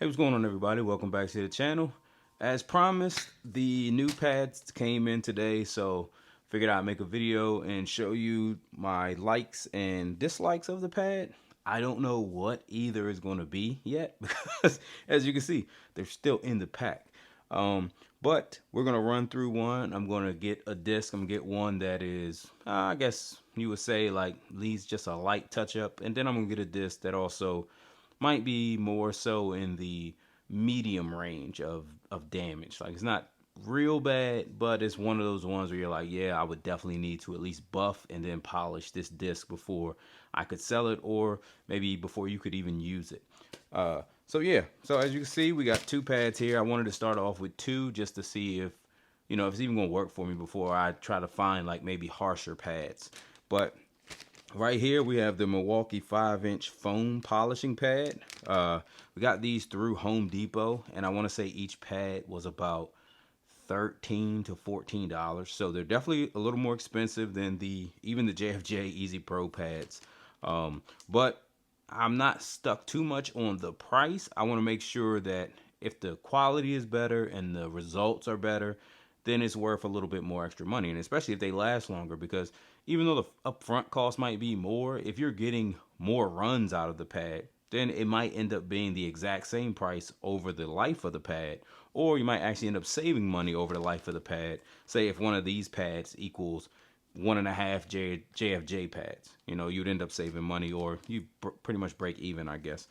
Hey, what's going on, everybody? Welcome back to the channel. As promised, the new pads came in today, so figured I'd make a video and show you my likes and dislikes of the pad. I don't know what either is going to be yet because, as you can see, they're still in the pack. But we're going to run through one. I'm going to get a disc. I'm going to get one that is, I guess you would say, like, needs just a light touch up. And then I'm going to get a disc that also might be more so in the medium range of damage. Like, it's not real bad, but it's one of those ones where you're like, yeah, I would definitely need to at least buff and then polish this disc before I could sell it, or maybe before you could even use it. So yeah, so as you can see, we got two pads here. I wanted to start off with two just to see if, if it's even gonna work for me before I try to find like maybe harsher pads. But right here we have the Milwaukee 5-inch foam polishing pad. We got these through Home Depot, and I want to say each pad was about $13 to $14. So they're definitely a little more expensive than even the JFJ Easy Pro pads. But I'm not stuck too much on the price. I want to make sure that if the quality is better and the results are better, then it's worth a little bit more extra money. And especially if they last longer, because even though the upfront cost might be more, if you're getting more runs out of the pad, then it might end up being the exact same price over the life of the pad. Or you might actually end up saving money over the life of the pad. Say if one of these pads equals 1.5 JFJ pads, you'd end up saving money, or you pretty much break even, I guess.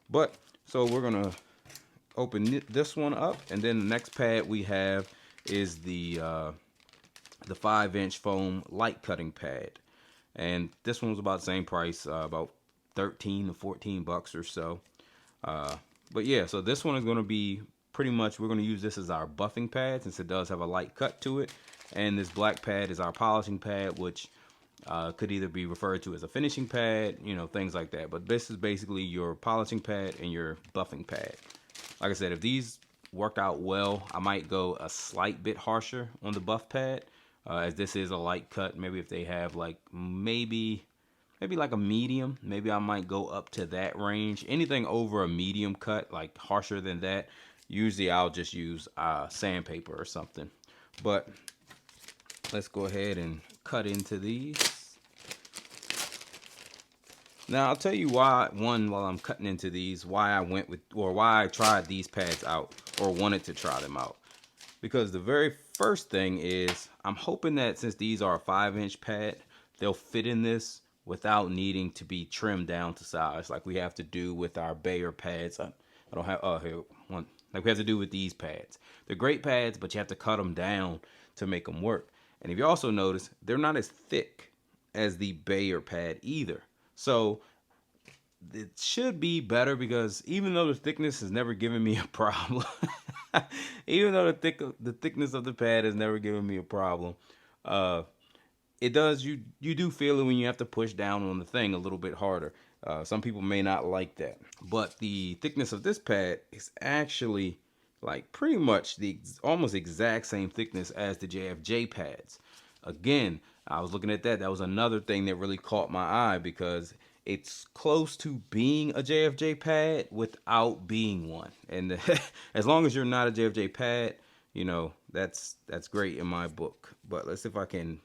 But so we're gonna open this one up, and then the next pad we have is the 5-inch foam light cutting pad, and this one was about the same price, about 13 to 14 bucks or so. But yeah, so this one is going to be pretty much, we're going to use this as our buffing pad since it does have a light cut to it, and this black pad is our polishing pad, which could either be referred to as a finishing pad, things like that. But this is basically your polishing pad and your buffing pad. Like I said, if these worked out well, I might go a slight bit harsher on the buff pad, as this is a light cut. Maybe if they have like maybe like a medium, maybe I might go up to that range. Anything over a medium cut, like harsher than that, usually I'll just use sandpaper or something. But let's go ahead and cut into these. Now I'll tell you why, while I'm cutting into these, why I went with, or why I tried these pads out, or wanted to try them out. Because the very first thing is, I'm hoping that since these are a 5-inch pad, they'll fit in this without needing to be trimmed down to size, like we have to do with our Bayer pads. I don't have, here, one, like we have to do with these pads. They're great pads, but you have to cut them down to make them work. And if you also notice, they're not as thick as the Bayer pad either. So it should be better, because even though the thickness has never given me a problem, even though the thickness of the pad has never given me a problem, it does, you do feel it when you have to push down on the thing a little bit harder. Some people may not like that, but the thickness of this pad is actually like pretty much the almost exact same thickness as the JFJ pads. Again, I was looking at that. That was another thing that really caught my eye, because it's close to being a JFJ pad without being one. And as long as you're not a JFJ pad, that's great in my book. But let's see if I can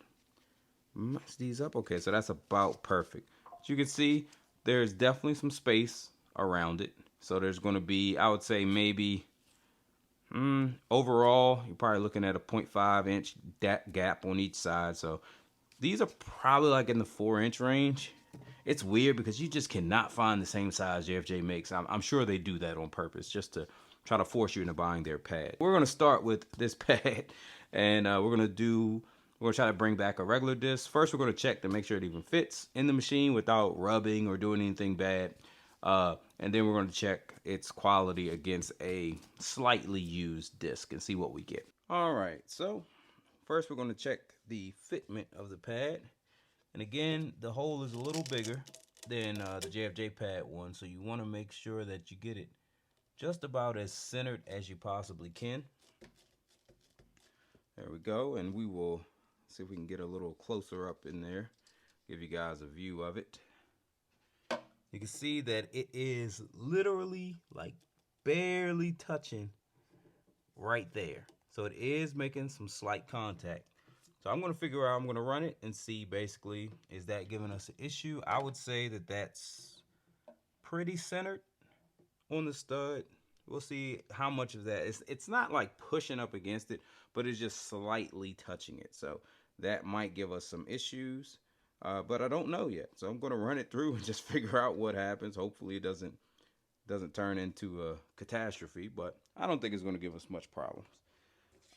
match these up. Okay, so that's about perfect. As you can see, there's definitely some space around it. So there's going to be, I would say, maybe overall, you're probably looking at a 0.5-inch gap on each side. So these are probably like in the 4-inch range. It's weird because you just cannot find the same size JFJ makes. I'm sure they do that on purpose just to try to force you into buying their pad. We're going to start with this pad, and we're going to try to bring back a regular disc. First, we're going to check to make sure it even fits in the machine without rubbing or doing anything bad. And then we're going to check its quality against a slightly used disc and see what we get. All right, so first we're going to check the fitment of the pad. And again, the hole is a little bigger than the JFJ pad one, so you want to make sure that you get it just about as centered as you possibly can. There we go, and we will see if we can get a little closer up in there, give you guys a view of it. You can see that it is literally like barely touching right there. So it is making some slight contact. So I'm going to figure out, I'm going to run it and see basically, is that giving us an issue? I would say that that's pretty centered on the stud. We'll see how much of that. It's not like pushing up against it, but it's just slightly touching it. So that might give us some issues, but I don't know yet. So I'm going to run it through and just figure out what happens. Hopefully it doesn't turn into a catastrophe, but I don't think it's going to give us much problems.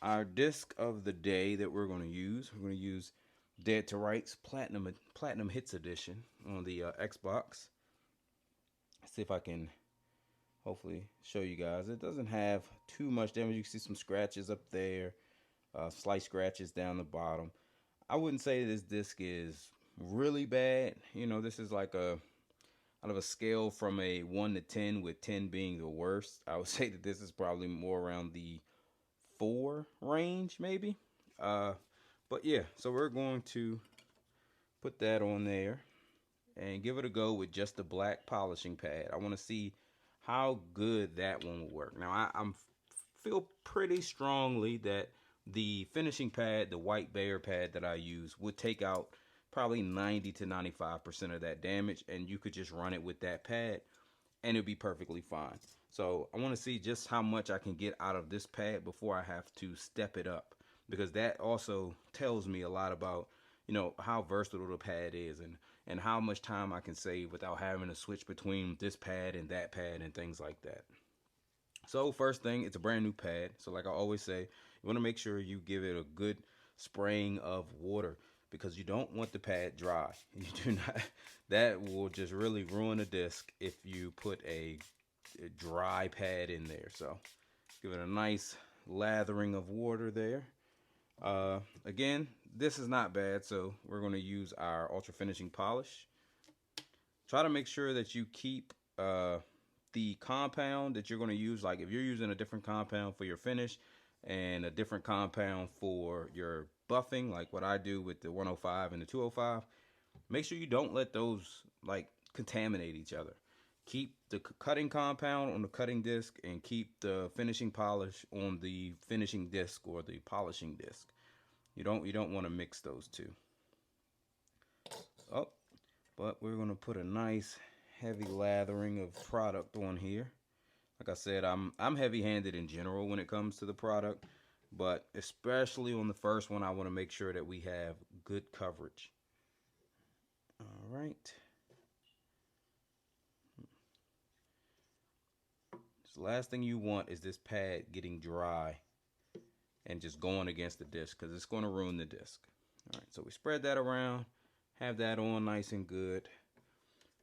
Our disc of the day that we're going to use Dead to Rights Platinum Hits Edition on the Xbox. Let's see if I can hopefully show you guys. It doesn't have too much damage. You can see some scratches up there, slight scratches down the bottom. I wouldn't say this disc is really bad. You know, this is like out of a scale from a 1 to 10, with 10 being the worst. I would say that this is probably more around the 4 range, maybe. But yeah, so we're going to put that on there and give it a go with just the black polishing pad. I want to see how good that one will work. Now, I feel pretty strongly that the finishing pad, the white Bayer pad that I use, would take out probably 90 to 95% of that damage, and you could just run it with that pad and it'll be perfectly fine. So I want to see just how much I can get out of this pad before I have to step it up, because that also tells me a lot about, you know, how versatile the pad is and how much time I can save without having to switch between this pad and that pad and things like that. So first thing, it's a brand new pad. So like I always say, you want to make sure you give it a good spraying of water, because you don't want the pad dry. You do not. That will just really ruin a disc if you put a dry pad in there. So give it a nice lathering of water there. Again, this is not bad, so we're going to use our ultra finishing polish. Try to make sure that you keep the compound that you're going to use. Like if you're using a different compound for your finish and a different compound for your buffing, like what I do with the 105 and the 205, make sure you don't let those like contaminate each other. Keep the cutting compound on the cutting disc and keep the finishing polish on the finishing disc or the polishing disc. You don't want to mix those two. Oh, but we're going to put a nice heavy lathering of product on here. Like I said, I'm heavy-handed in general when it comes to the product, but especially on the first one, I want to make sure that we have good coverage. All right. So the last thing you want is this pad getting dry and just going against the disc, because it's going to ruin the disc. All right, so we spread that around, have that on nice and good.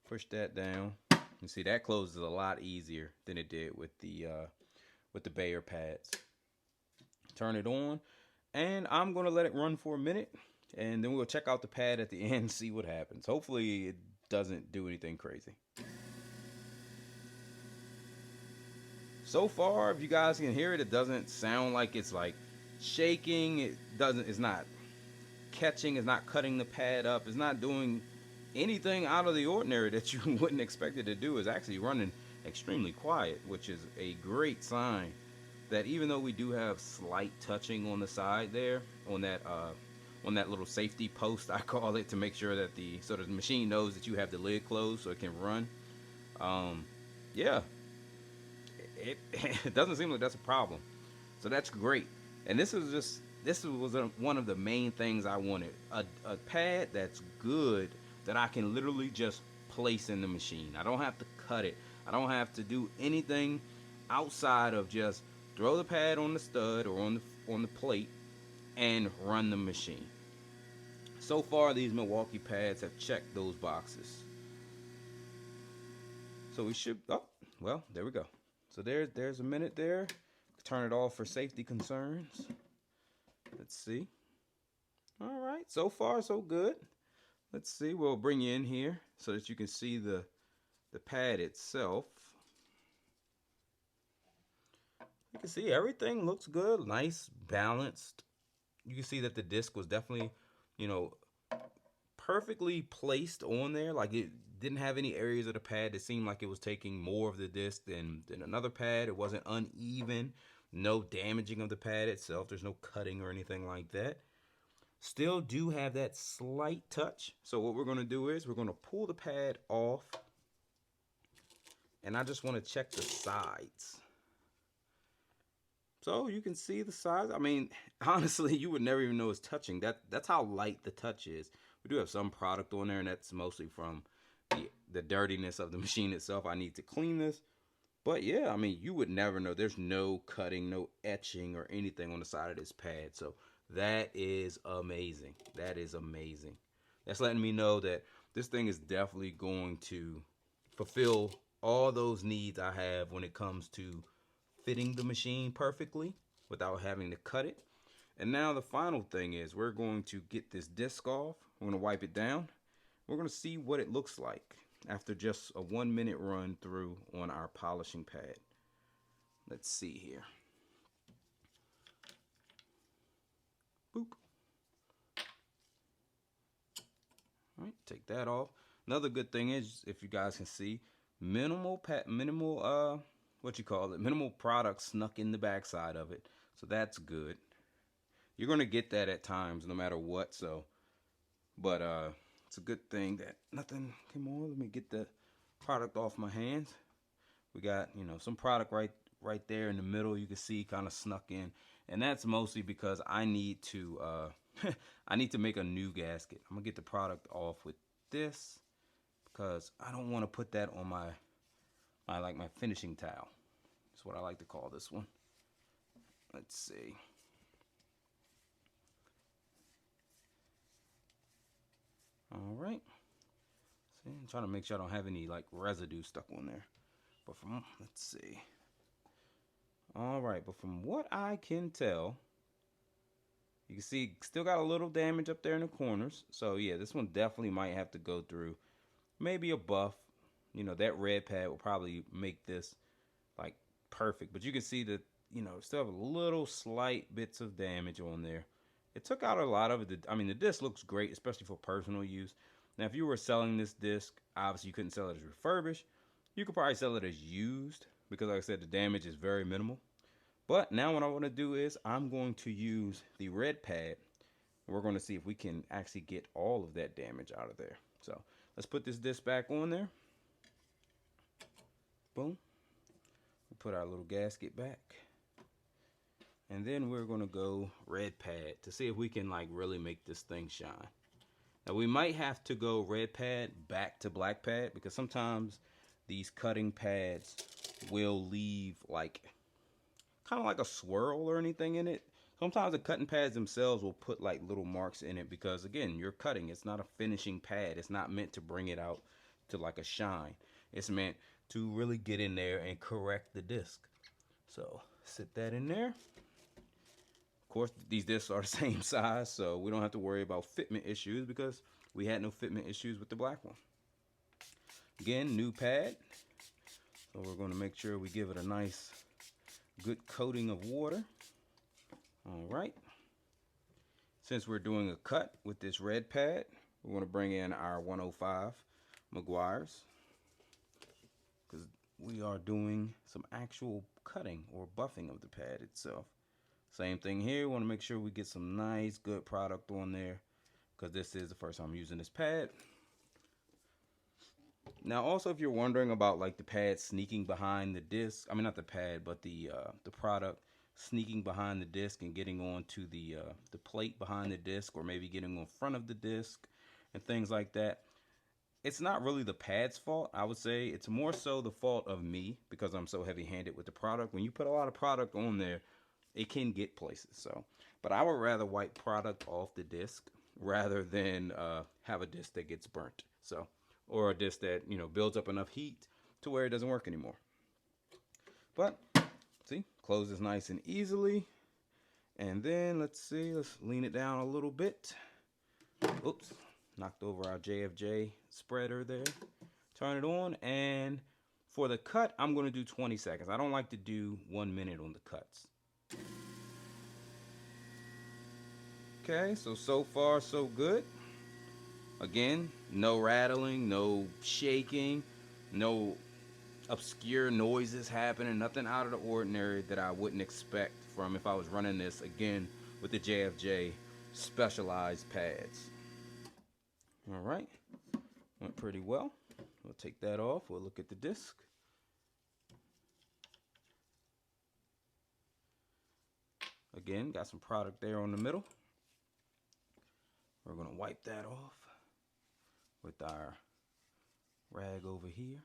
Push that down. You see that closes a lot easier than it did with the Bayer pads. Turn it on, and I'm gonna let it run for a minute, and then we'll check out the pad at the end and see what happens. Hopefully it doesn't do anything crazy. So far, if you guys can hear it, it doesn't sound like it's like shaking. It's not catching, it's not cutting the pad up, it's not doing anything out of the ordinary that you wouldn't expect it to do. Is actually running extremely quiet, which is a great sign that even though we do have slight touching on the side there, on that little safety post, I call it, to make sure that the machine knows that you have the lid closed so it can run. Yeah, it doesn't seem like that's a problem, so that's great. And this was one of the main things I wanted, a pad that's good, that I can literally just place in the machine. I don't have to cut it. I don't have to do anything outside of just throw the pad on the stud or on the plate and run the machine. So far, these Milwaukee pads have checked those boxes. So we should, oh, well, there we go. So there's a minute there. Turn it off for safety concerns. Let's see. All right, so far so good. Let's see, we'll bring you in here so that you can see the pad itself. You can see everything looks good, nice, balanced. You can see that the disc was definitely, you know, perfectly placed on there. Like it didn't have any areas of the pad that seemed like it was taking more of the disc than another pad. It wasn't uneven. No damaging of the pad itself. There's no cutting or anything like that. Still do have that slight touch. So what we're going to do is we're going to pull the pad off. And I just want to check the sides. So you can see the size. I mean, honestly, you would never even know it's touching. That's how light the touch is. We do have some product on there, and that's mostly from the dirtiness of the machine itself. I need to clean this. But yeah, I mean, you would never know. There's no cutting, no etching or anything on the side of this pad. So that is amazing. That is amazing. That's letting me know that this thing is definitely going to fulfill all those needs I have when it comes to fitting the machine perfectly without having to cut it. And now the final thing is we're going to get this disc off. We're going to wipe it down. We're going to see what it looks like after just a 1 minute run through on our polishing pad. Let's see here. Boop. All right, take that off. Another good thing is, if you guys can see, minimal product snuck in the backside of it. So that's good. You're going to get that at times no matter what, so but it's a good thing that nothing came on. Let me get the product off my hands. We got, some product right there in the middle, you can see kind of snuck in. And that's mostly because I need to I need to make a new gasket. I'm gonna get the product off with this because I don't want to put that on my finishing towel. That's what I like to call this one. Let's see. All right. See, I'm trying to make sure I don't have any like residue stuck on there. But let's see. All right, but from what I can tell, you can see still got a little damage up there in the corners. So yeah, this one definitely might have to go through maybe a buff. That red pad will probably make this like perfect. But you can see that, still have a little slight bits of damage on there. It took out a lot of it. I mean, the disc looks great, especially for personal use. Now, if you were selling this disc, obviously you couldn't sell it as refurbished. You could probably sell it as used because, like I said, the damage is very minimal. But now what I want to do is I'm going to use the red pad. And we're going to see if we can actually get all of that damage out of there. So let's put this disc back on there. Boom. We'll put our little gasket back. And then we're going to go red pad to see if we can like really make this thing shine. Now we might have to go red pad back to black pad because sometimes these cutting pads will leave like kind of like a swirl or anything in it. Sometimes the cutting pads themselves will put like little marks in it because again, you're cutting. It's not a finishing pad. It's not meant to bring it out to like a shine. It's meant to really get in there and correct the disc. So sit that in there. Of course, these discs are the same size, so we don't have to worry about fitment issues because we had no fitment issues with the black one. Again, new pad. So we're going to make sure we give it a nice, good coating of water. All right. Since we're doing a cut with this red pad, we're going to bring in our 105 Meguiar's because we are doing some actual cutting or buffing of the pad itself. Same thing here. We want to make sure we get some nice, good product on there because this is the first time I'm using this pad. Now, also, if you're wondering about like the pad sneaking behind the disc, I mean not the pad, but the product sneaking behind the disc and getting onto the plate behind the disc, or maybe getting on front of the disc and things like that. It's not really the pad's fault. I would say it's more so the fault of me because I'm so heavy-handed with the product. When you put a lot of product on there, it can get places. So, but I would rather wipe product off the disc rather than have a disc that gets burnt. So, or a disc that builds up enough heat to where it doesn't work anymore. But see, closes nice and easily. And then let's lean it down a little bit. Oops, knocked over our JFJ spreader there. Turn it on, and for the cut, I'm going to do 20 seconds. I don't like to do 1 minute on the cuts. Okay, so far so good. Again, no rattling, no shaking, no obscure noises happening, nothing out of the ordinary that I wouldn't expect from if I was running this again with the JFJ specialized pads. All right, went pretty well. We'll take that off. We'll look at the disc. Again, got some product there on the middle. We're gonna wipe that off with our rag over here.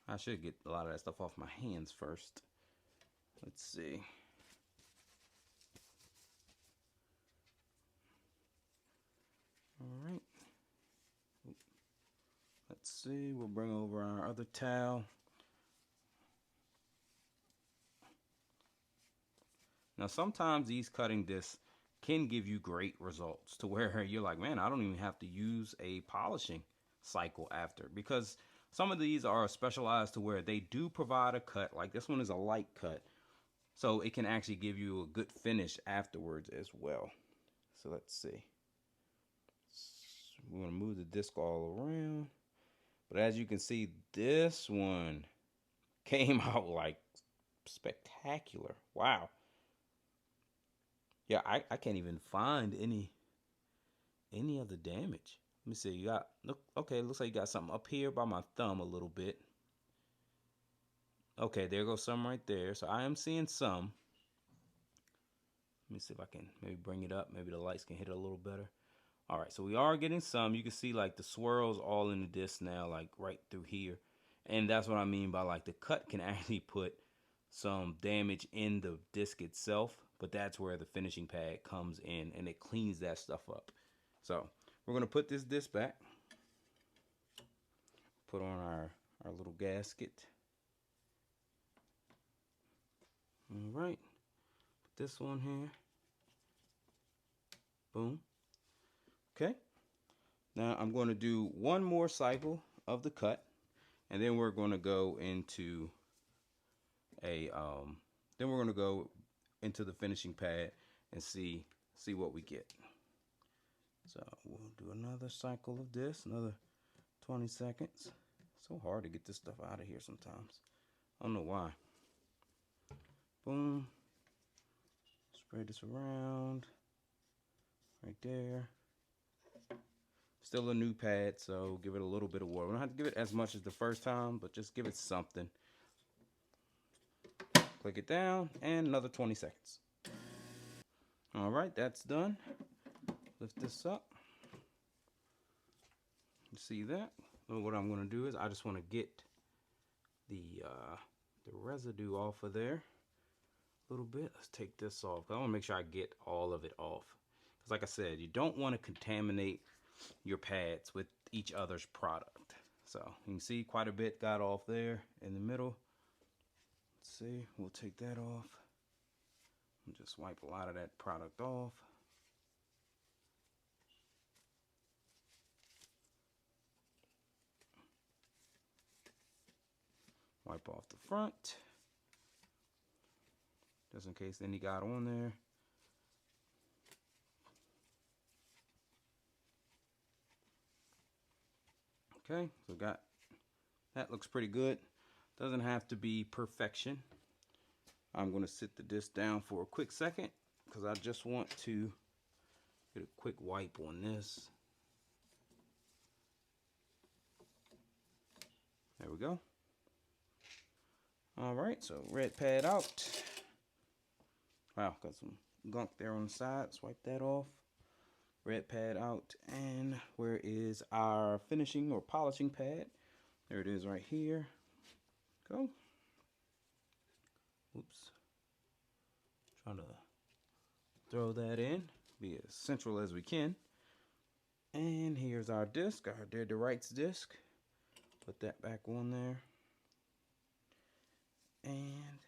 I should get a lot of that stuff off my hands first. Let's see. All right. Let's see. We'll bring over our other towel. Now, sometimes these cutting discs can give you great results to where you're like, man, I don't even have to use a polishing cycle after, because some of these are specialized to where they do provide a cut. Like this one is a light cut, so it can actually give you a good finish afterwards as well. So let's see. We're going to move the disc all around. But as you can see, this one came out like spectacular. Wow. Yeah, I can't even find any of the damage. Let me see. You got, look, okay, it looks like you got something up here by my thumb a little bit. Okay, there goes some right there. So I am seeing some. Let me see if I can maybe bring it up. Maybe the lights can hit it a little better. All right, so we are getting some. You can see like the swirls all in the disc now, like right through here. And that's what I mean by like the cut can actually put some damage in the disc itself, but that's where the finishing pad comes in and it cleans that stuff up. So we're gonna put this disc back, put on our little gasket. All right, put this one here. Boom. Okay. Now I'm going to do one more cycle of the cut, and then we're going to go into the finishing pad and see what we get. So we'll do another cycle of this, another 20 seconds. So hard to get this stuff out of here sometimes. I don't know why. Boom. Spread this around. Right there. Still a new pad, so give it a little bit of water. We don't have to give it as much as the first time, but just give it something. Click it down, and another 20 seconds. All right, that's done. Lift this up. You see that? So what I'm going to do is I just want to get the residue off of there a little bit. Let's take this off. I want to make sure I get all of it off. Because like I said, you don't want to contaminate your pads with each other's product. So you can see quite a bit got off there in the middle. Let's see, we'll take that off and just wipe a lot of that product off. Wipe off the front, just in case any got on there. Okay, so that looks pretty good. Doesn't have to be perfection. I'm going to sit the disc down for a quick second because I just want to get a quick wipe on this. There we go. All right, so red pad out. Wow, got some gunk there on the side. Let's wipe that off. Red pad out. And where is our finishing or polishing pad? There it is right here. Go. Oops. Trying to throw that in. Be as central as we can. And here's our disc, our Dead to Rights disc. Put that back on there. And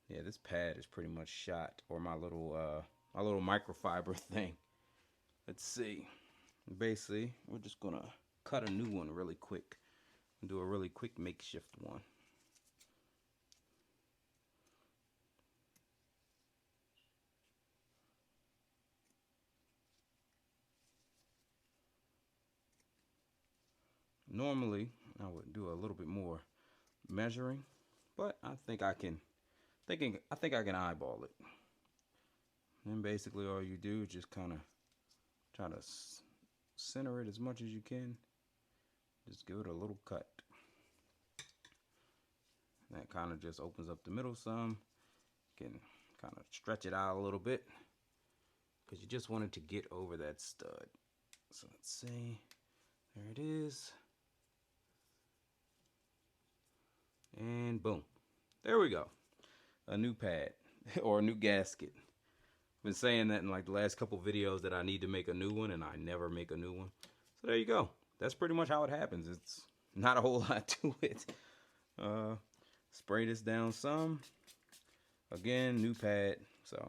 yeah, this pad is pretty much shot, or my little microfiber thing. Let's see. Basically, we're just gonna cut a new one really quick and do a really quick makeshift one. Normally, I would do a little bit more measuring, but I think I can eyeball it. And basically all you do is just kind of try to center it as much as you can. Just give it a little cut. That kind of just opens up the middle some. You can kind of stretch it out a little bit because you just want it to get over that stud. So let's see. There it is. And boom. There we go. A new pad or a new gasket. Been saying that in like the last couple videos that I need to make a new one, and I never make a new one. So there you go. That's pretty much how it happens. It's not a whole lot to it. Spray this down some. Again, new pad. So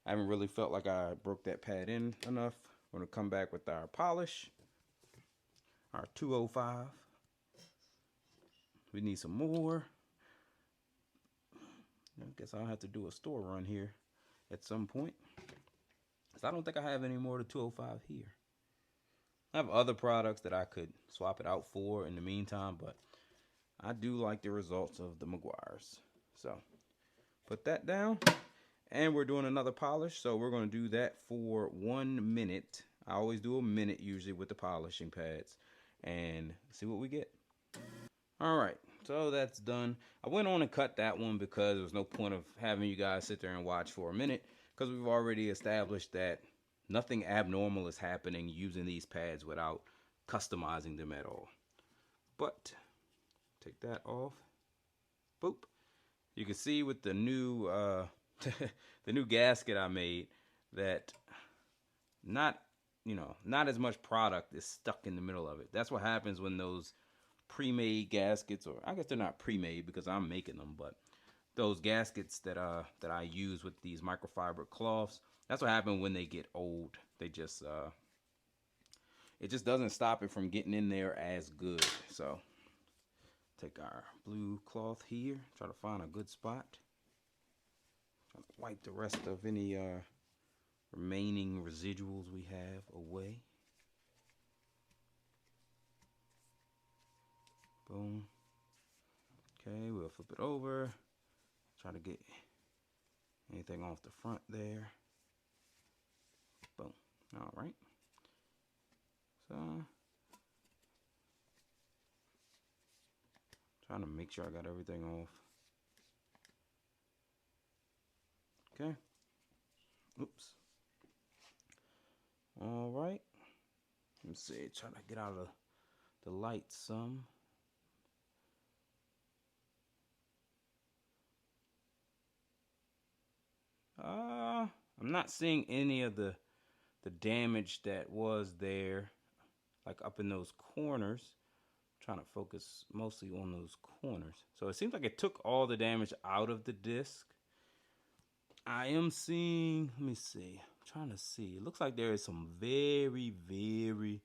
I haven't really felt like I broke that pad in enough. We're going to come back with our polish. Our 205. We need some more. I guess I'll have to do a store run here at some point. So I don't think I have any more of the 205 here. I have other products that I could swap it out for in the meantime, but I do like the results of the Meguiar's. So put that down, and we're doing another polish. So we're going to do that for 1 minute. I always do a minute usually with the polishing pads, and see what we get. All right, so that's done. I went on and cut that one because there was no point of having you guys sit there and watch for a minute, because we've already established that nothing abnormal is happening using these pads without customizing them at all. But take that off. Boop. You can see with the new the new gasket I made that not as much product is stuck in the middle of it. That's what happens when those pre-made gaskets, or I guess they're not pre-made because I'm making them, but those gaskets that I use with these microfiber cloths, that's what happens when they get old. They just it just doesn't stop it from getting in there as good. So take our blue cloth here, try to find a good spot, try to wipe the rest of any remaining residuals we have away. Boom. Okay, we'll flip it over. Try to get anything off the front there. Boom. All right. So, trying to make sure I got everything off. Okay. Oops. All right. Let me see. Trying to get out of the light some. I'm not seeing any of the damage that was there, like up in those corners. I'm trying to focus mostly on those corners. So it seems like it took all the damage out of the disc. I am seeing, let me see, I'm trying to see. It looks like there is some very, very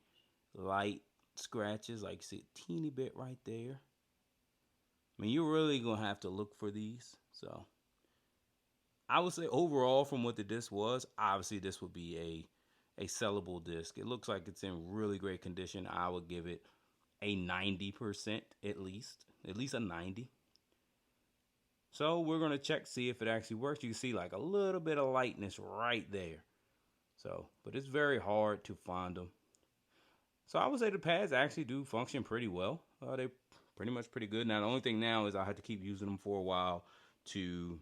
light scratches, like you see a teeny bit right there. I mean, you're really going to have to look for these. So I would say overall from what the disc was, obviously this would be a sellable disc. It looks like it's in really great condition. I would give it a 90% at least a 90. So we're going to check, see if it actually works. You can see like a little bit of lightness right there. So, but it's very hard to find them. So I would say the pads actually do function pretty well. They're pretty much pretty good. Now the only thing now is I have to keep using them for a while to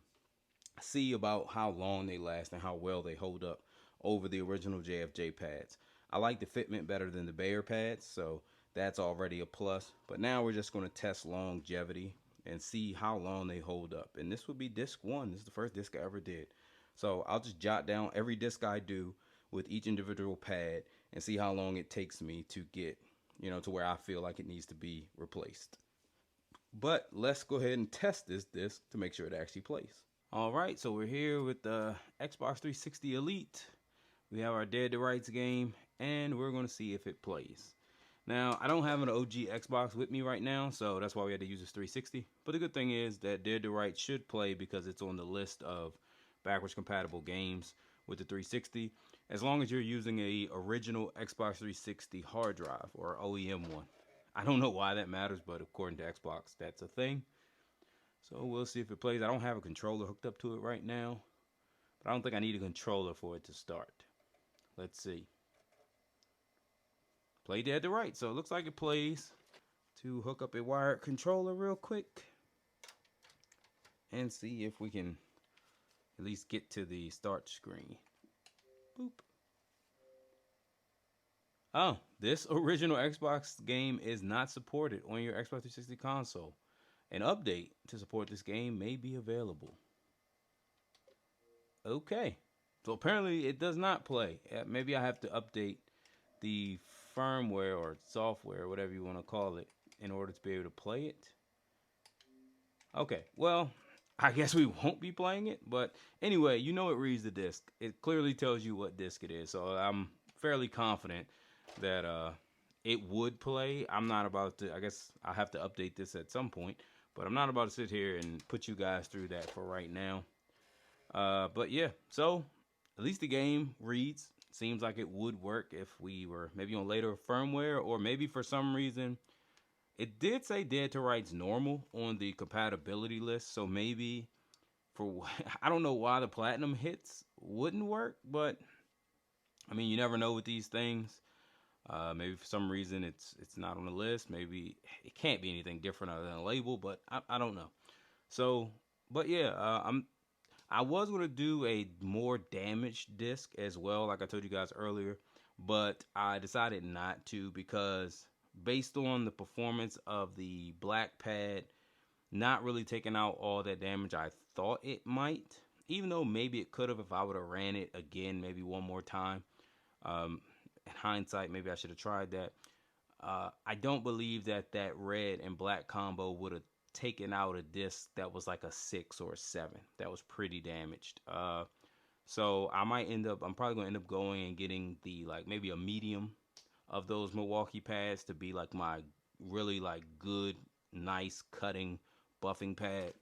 see about how long they last and how well they hold up over the original JFJ pads. I like the fitment better than the Bayer pads, so that's already a plus. But now we're just going to test longevity and see how long they hold up. And this would be disc 1. This is the first disc I ever did. So I'll just jot down every disc I do with each individual pad and see how long it takes me to get, to where I feel like it needs to be replaced. But let's go ahead and test this disc to make sure it actually plays. All right, so we're here with the Xbox 360 Elite. We have our Dead to Rights game, and we're going to see if it plays. Now, I don't have an OG Xbox with me right now, so that's why we had to use this 360. But the good thing is that Dead to Rights should play because it's on the list of backwards compatible games with the 360, as long as you're using a original Xbox 360 hard drive or OEM one. I don't know why that matters, but according to Xbox, that's a thing. So we'll see if it plays. I don't have a controller hooked up to it right now, but I don't think I need a controller for it to start. Let's see. Play dead to right, so it looks like it plays. To hook up a wired controller real quick and see if we can at least get to the start screen. Boop. Oh, this original Xbox game is not supported on your Xbox 360 console. An update to support this game may be available. Okay. So apparently it does not play. Maybe I have to update the firmware or software, whatever you want to call it, in order to be able to play it. Okay, well, I guess we won't be playing it, but anyway, you know it reads the disc. It clearly tells you what disc it is, so I'm fairly confident that it would play. I'm not about to, I guess I'll have to update this at some point, but I'm not about to sit here and put you guys through that for right now. But yeah, so at least the game reads. Seems like it would work if we were maybe on later firmware, or maybe for some reason it did say dead to right's normal on the compatibility list. So maybe for I don't know why the platinum hits wouldn't work, but I mean you never know with these things. Maybe for some reason it's not on the list. Maybe it can't be anything different other than a label, but I don't know. So, but yeah, I was going to do a more damaged disc as well, like I told you guys earlier, but I decided not to because based on the performance of the black pad, not really taking out all that damage I thought it might, even though maybe it could have if I would have ran it again, maybe one more time. In hindsight, maybe I should have tried that. I don't believe that red and black combo would have taken out a disc that was like a 6 or a 7. That was pretty damaged. So I'm probably going to end up going and getting the, like, maybe a medium of those Milwaukee pads to be like my really like good, nice cutting, buffing pad.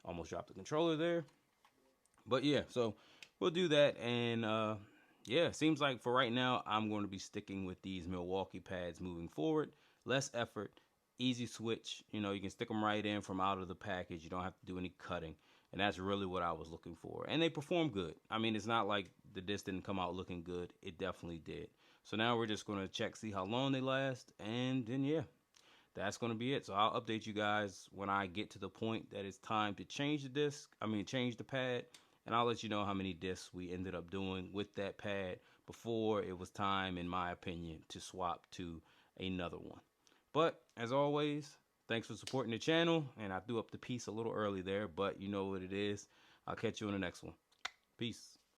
Almost dropped the controller there. But yeah, so we'll do that. And yeah, seems like for right now, I'm going to be sticking with these Milwaukee pads moving forward. Less effort, easy switch. You know, you can stick them right in from out of the package. You don't have to do any cutting. And that's really what I was looking for. And they perform good. I mean, it's not like the disc didn't come out looking good. It definitely did. So now we're just going to check, see how long they last. And then, yeah, that's going to be it. So I'll update you guys when I get to the point that it's time to change the disc. Change the pad. And I'll let you know how many discs we ended up doing with that pad before it was time, in my opinion, to swap to another one. But as always, thanks for supporting the channel. And I threw up the piece a little early there, but you know what it is. I'll catch you on the next one. Peace.